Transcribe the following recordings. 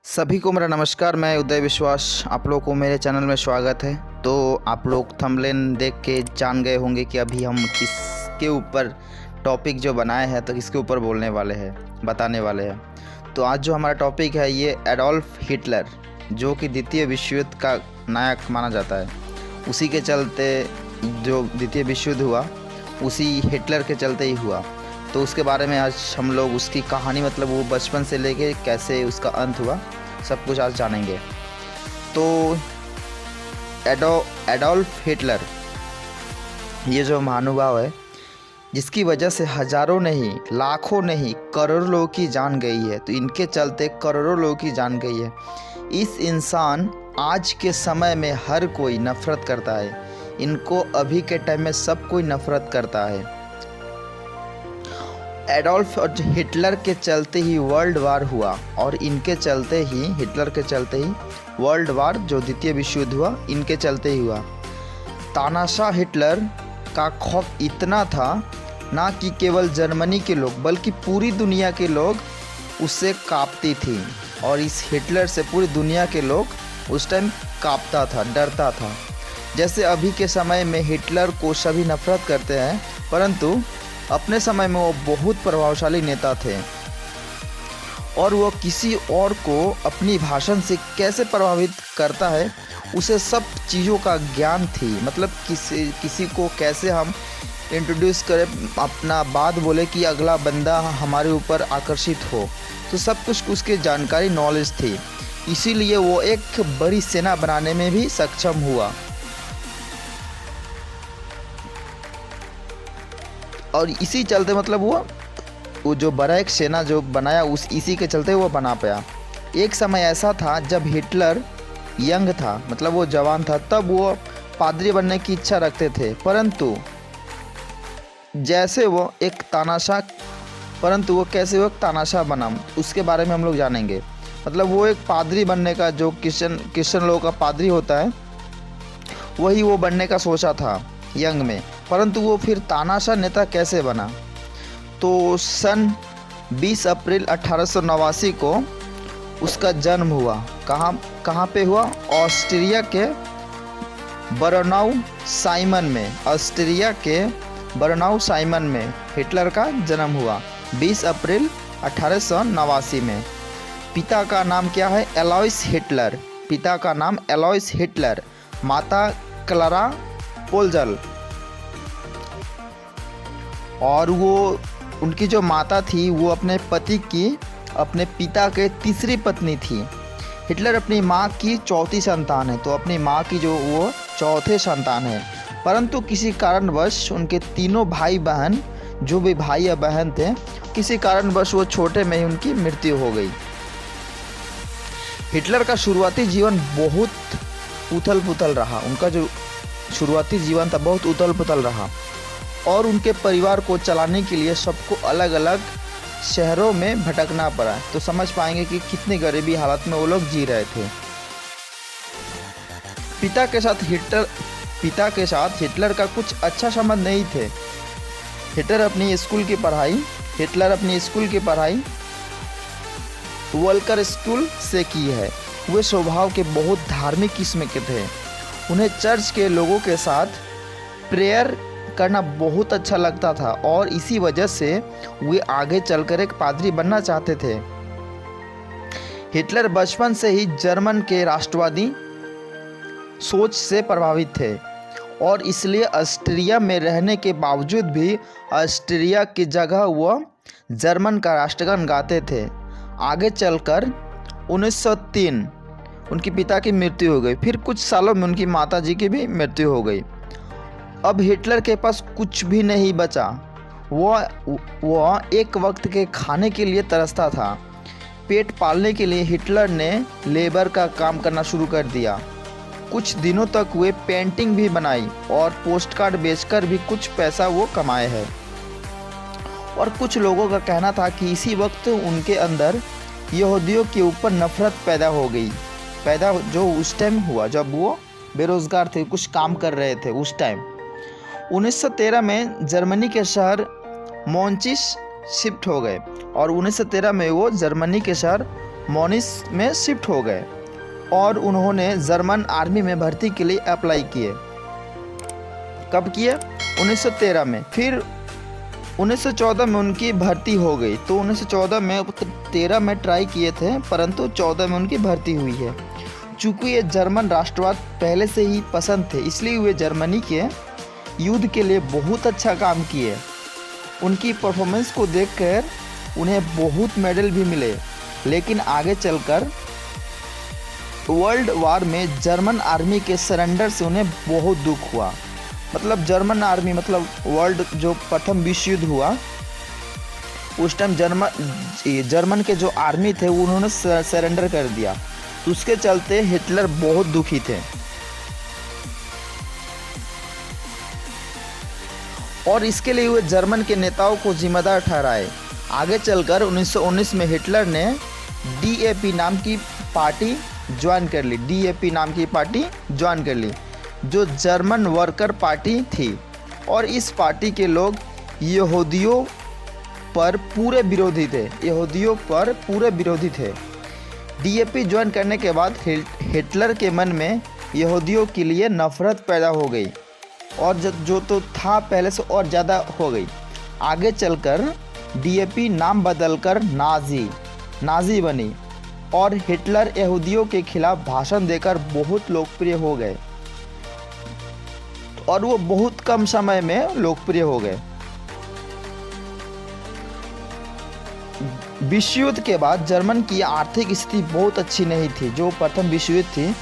सभी को मेरा नमस्कार। मैं उदय विश्वास, आप लोगों को मेरे चैनल में स्वागत है। तो आप लोग थंबनेल देख के जान गए होंगे कि अभी हम किसके ऊपर टॉपिक जो बनाए हैं, तो किसके ऊपर बोलने वाले हैं, बताने वाले हैं। तो आज जो हमारा टॉपिक है ये एडोल्फ हिटलर, जो कि द्वितीय विश्व युद्ध का नायक माना जाता है। उसी के चलते जो द्वितीय विश्व युद्ध हुआ उसी हिटलर के चलते ही हुआ। तो उसके बारे में आज हम लोग उसकी कहानी, मतलब वो बचपन से लेके कैसे उसका अंत हुआ, सब कुछ आज जानेंगे। तो एडोल्फ हिटलर ये जो महानुभाव है, जिसकी वजह से हजारों नहीं, लाखों नहीं, करोड़ों लोगों की जान गई है। तो इनके चलते करोड़ों लोगों की जान गई है। इस इंसान आज के समय में हर कोई नफरत करता है। इनको अभी के टाइम में सब कोई नफरत करता है। एडोल्फ और हिटलर के चलते ही वर्ल्ड वार हुआ, और इनके चलते ही, हिटलर के चलते ही वर्ल्ड वार जो द्वितीय विश्व युद्ध हुआ, इनके चलते ही हुआ। तानाशाह हिटलर का खौफ इतना था, ना कि केवल जर्मनी के लोग बल्कि पूरी दुनिया के लोग उससे कांपती थी। और इस हिटलर से पूरी दुनिया के लोग उस टाइम कांपता था, डरता था। जैसे अभी के समय में हिटलर को सभी नफरत करते हैं, परंतु अपने समय में वो बहुत प्रभावशाली नेता थे। और वो किसी और को अपनी भाषण से कैसे प्रभावित करता है, उसे सब चीज़ों का ज्ञान थी। मतलब किसी को कैसे हम इंट्रोड्यूस करें, अपना बात बोले कि अगला बंदा हमारे ऊपर आकर्षित हो, तो सब कुछ उसके जानकारी, नॉलेज थी। इसीलिए वो एक बड़ी सेना बनाने में भी सक्षम हुआ। और इसी चलते, मतलब वो जो बड़ा एक सेना जो बनाया, इसी के चलते वो बना पाया। एक समय ऐसा था जब हिटलर यंग था, मतलब वो जवान था, तब वो पादरी बनने की इच्छा रखते थे। परंतु जैसे वो एक तानाशाह, वो कैसे वो एक तानाशाह बना, उसके बारे में हम लोग जानेंगे। मतलब वो एक पादरी बनने का, जो क्रिश्चियन लोगों का पादरी होता है, वही वो बनने का सोचा था यंग में। परंतु वो फिर तानाशाह नेता कैसे बना? तो सन 20 अप्रैल 1889 को उसका जन्म हुआ। कहाँ पे हुआ? ऑस्ट्रिया के बर्नाउ साइमन में। ऑस्ट्रिया के बर्नाउ साइमन में हिटलर का जन्म हुआ 20 अप्रैल 1889 में। पिता का नाम क्या है? Alois Hitler. पिता का नाम एलॉयस हिटलर, माता क्लारा पोल्जल। और वो, उनकी जो माता थी, वो अपने पति की, अपने पिता के तीसरी पत्नी थी। हिटलर अपनी माँ की चौथी संतान है, तो अपनी माँ की जो वो चौथे संतान है। परंतु किसी कारणवश उनके तीनों भाई बहन, जो भी भाई या बहन थे, किसी कारणवश वो छोटे में ही उनकी मृत्यु हो गई। हिटलर का शुरुआती जीवन बहुत उथल पुथल रहा। उनका जो शुरुआती जीवन था बहुत उथल पुथल रहा, और उनके परिवार को चलाने के लिए सबको अलग अलग शहरों में भटकना पड़ा। तो समझ पाएंगे कि कितनी गरीबी हालत में वो लोग जी रहे थे। पिता के साथ हिटलर का कुछ अच्छा संबंध नहीं थे। हिटलर अपनी स्कूल की पढ़ाई वोल्कर स्कूल से की है। वे स्वभाव के बहुत धार्मिक किस्म के थे। उन्हें चर्च के लोगों के साथ प्रेयर करना बहुत अच्छा लगता था, और इसी वजह से वे आगे चलकर एक पादरी बनना चाहते थे। हिटलर बचपन से ही जर्मन के राष्ट्रवादी सोच से प्रभावित थे, और इसलिए ऑस्ट्रिया में रहने के बावजूद भी ऑस्ट्रिया की जगह वह जर्मन का राष्ट्रगान गाते थे। आगे चलकर 1903 उनके पिता की मृत्यु हो गई। फिर कुछ सालों में उनकी माताजी की भी मृत्यु हो गई। अब हिटलर के पास कुछ भी नहीं बचा। वह एक वक्त के खाने के लिए तरसता था। पेट पालने के लिए हिटलर ने लेबर का काम करना शुरू कर दिया। कुछ दिनों तक वे पेंटिंग भी बनाई, और पोस्टकार्ड बेचकर भी कुछ पैसा वो कमाए हैं। और कुछ लोगों का कहना था कि इसी वक्त उनके अंदर यहूदियों के ऊपर नफरत पैदा जो उस टाइम हुआ, जब वो बेरोजगार थे, कुछ काम कर रहे थे उस टाइम। 1913 में जर्मनी के शहर मोन्चिस शिफ्ट हो गए, और 1913 में वो जर्मनी के शहर मोनिस में शिफ्ट हो गए और उन्होंने जर्मन आर्मी में भर्ती के लिए अप्लाई किए। कब किए? 1913 में। फिर 1914 में उनकी भर्ती हो गई। तो 1914 में 13 में ट्राई किए थे, परंतु 14 में उनकी भर्ती हुई है। चूँकि ये जर्मन राष्ट्रवाद पहले से ही पसंद थे, इसलिए वे जर्मनी के युद्ध के लिए बहुत अच्छा काम किए। उनकी परफॉर्मेंस को देखकर उन्हें बहुत मेडल भी मिले। लेकिन आगे चलकर वर्ल्ड वार में जर्मन आर्मी के सरेंडर से उन्हें बहुत दुख हुआ। मतलब जर्मन आर्मी, मतलब वर्ल्ड जो प्रथम विश्व युद्ध हुआ उस टाइम जर्मन के जो आर्मी थे वो उन्होंने सरेंडर कर दिया। तो उसके चलते हिटलर बहुत दुखी थे और इसके लिए वे जर्मन के नेताओं को जिम्मेदार ठहराए। आगे चलकर 1919 में हिटलर ने DAP नाम की पार्टी ज्वाइन कर ली। DAP नाम की पार्टी ज्वाइन कर ली, जो जर्मन वर्कर पार्टी थी। और इस पार्टी के लोग यहूदियों पर पूरे विरोधी थे। DAP ज्वाइन करने के बाद हिटलर के मन में यहूदियों के लिए नफरत पैदा हो गई और जो तो था पहले से और ज़्यादा हो गई। आगे चलकर DAP नाम बदलकर नाजी बनी और हिटलर यहूदियों के खिलाफ भाषण देकर बहुत लोकप्रिय हो गए और वो बहुत कम समय में लोकप्रिय हो गए। विश्व युद्ध के बाद जर्मन की आर्थिक स्थिति बहुत अच्छी नहीं थी। जो प्रथम विश्व युद्ध थी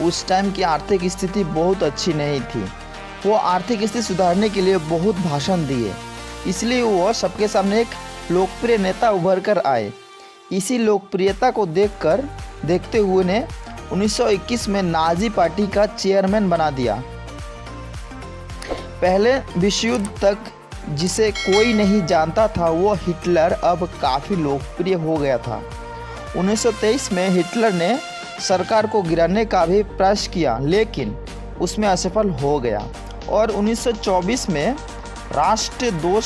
उस टाइम की आर्थिक स्थिति बहुत अच्छी नहीं थी। वो आर्थिक स्थिति सुधारने के लिए बहुत भाषण दिए, इसलिए वो सबके सामने एक लोकप्रिय नेता उभर कर आए। इसी लोकप्रियता को देखते हुए ने 1921 में नाजी पार्टी का चेयरमैन बना दिया। पहले विश्व युद्ध तक जिसे कोई नहीं जानता था वो हिटलर अब काफ़ी लोकप्रिय हो गया था। 1923 में हिटलर ने सरकार को गिराने का भी प्रयास किया, लेकिन उसमें असफल हो गया और 1924 में राष्ट्रद्रोह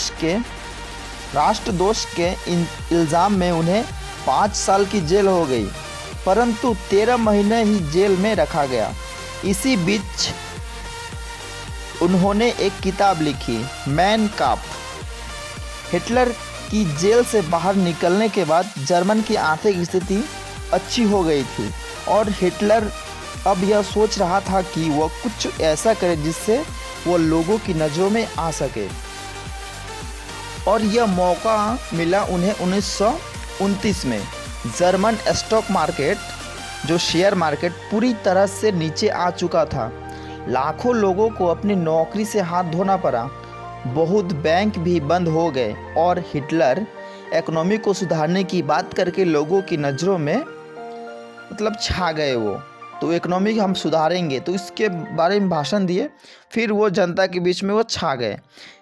के इल्ज़ाम में उन्हें 5 साल की जेल हो गई, परंतु 13 महीने ही जेल में रखा गया। इसी बीच उन्होंने एक किताब लिखी, मैन काम्फ। हिटलर की जेल से बाहर निकलने के बाद जर्मन की आर्थिक स्थिति अच्छी हो गई थी और हिटलर अब यह सोच रहा था कि वह कुछ ऐसा करे जिससे वो लोगों की नज़रों में आ सके और यह मौका मिला उन्हें 1929 में। जर्मन स्टॉक मार्केट, जो शेयर मार्केट, पूरी तरह से नीचे आ चुका था। लाखों लोगों को अपनी नौकरी से हाथ धोना पड़ा, बहुत बैंक भी बंद हो गए और हिटलर इकोनॉमी को सुधारने की बात करके लोगों की नज़रों में मतलब छा गए। वो तो इकोनॉमी हम सुधारेंगे, तो इसके बारे में भाषण दिए, फिर वो जनता के बीच में वो छा गए।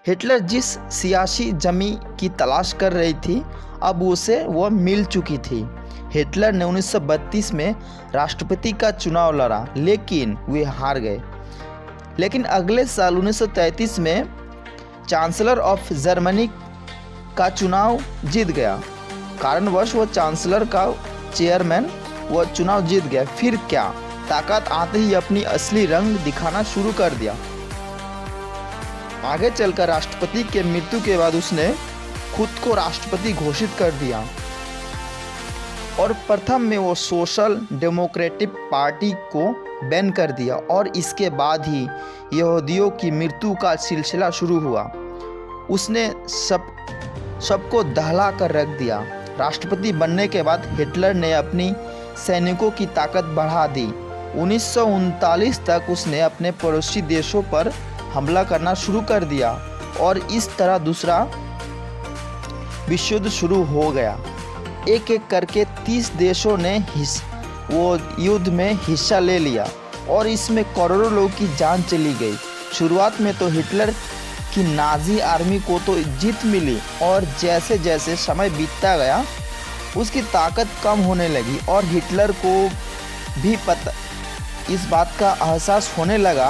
हिटलर जिस सियासी जमी की तलाश कर रही थी अब उसे वो मिल चुकी थी। हिटलर ने 1932 में राष्ट्रपति का चुनाव लड़ा, लेकिन वे हार गए। लेकिन अगले साल 1933 में चांसलर ऑफ जर्मनी का चुनाव जीत गया। कारणवश वो चांसलर का चेयरमैन वो चुनाव जीत गया। फिर क्या, ताकत आते ही अपनी असली रंग दिखाना शुरू कर दिया। आगे चलकर राष्ट्रपति के मृत्यु के बाद उसने खुद को राष्ट्रपति घोषित कर दिया और प्रथम में वो सोशल डेमोक्रेटिक पार्टी को बैन कर दिया और इसके बाद ही यहूदियों की मृत्यु का सिलसिला शुरू हुआ। उसने सबको दहला कर रख दिया। राष्ट्रपति बनने के बाद हिटलर ने अपनी सैनिकों की ताकत बढ़ा दी। 1939 तक उसने अपने पड़ोसी देशों पर हमला करना शुरू कर दिया और इस तरह दूसरा विश्व युद्ध शुरू हो गया। एक एक करके 30 देशों ने वो युद्ध में हिस्सा ले लिया और इसमें करोड़ों लोगों की जान चली गई। शुरुआत में तो हिटलर की नाजी आर्मी को तो जीत मिली और जैसे जैसे समय बीतता गया उसकी ताकत कम होने लगी और हिटलर को भी इस बात का एहसास होने लगा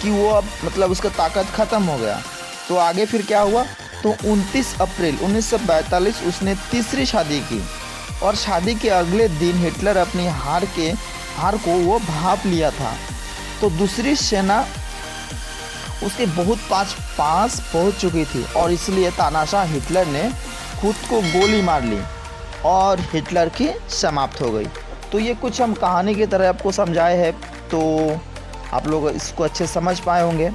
कि वो अब मतलब उसका ताकत ख़त्म हो गया। तो आगे फिर क्या हुआ, तो 29 अप्रैल 1942 उसने तीसरी शादी की और शादी के अगले दिन हिटलर अपनी हार को वो भांप लिया था। तो दूसरी सेना उसके बहुत पास पहुंच चुकी थी और इसलिए तानाशाह हिटलर ने खुद को गोली मार ली और हिटलर की समाप्त हो गई। तो ये कुछ हम कहानी की तरह आपको समझाए हैं, तो आप लोग इसको अच्छे समझ पाए होंगे।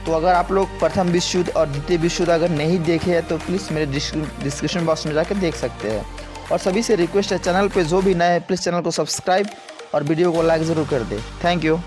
तो अगर आप लोग प्रथम विश्व युद्ध और द्वितीय विश्व युद्ध अगर नहीं देखे हैं तो प्लीज़ मेरे डिस्क्रिप्शन बॉक्स में जाकर देख सकते हैं। और सभी से रिक्वेस्ट है, चैनल पे जो भी नए हैं प्लीज़ चैनल को सब्सक्राइब और वीडियो को लाइक ज़रूर कर दें। Thank you.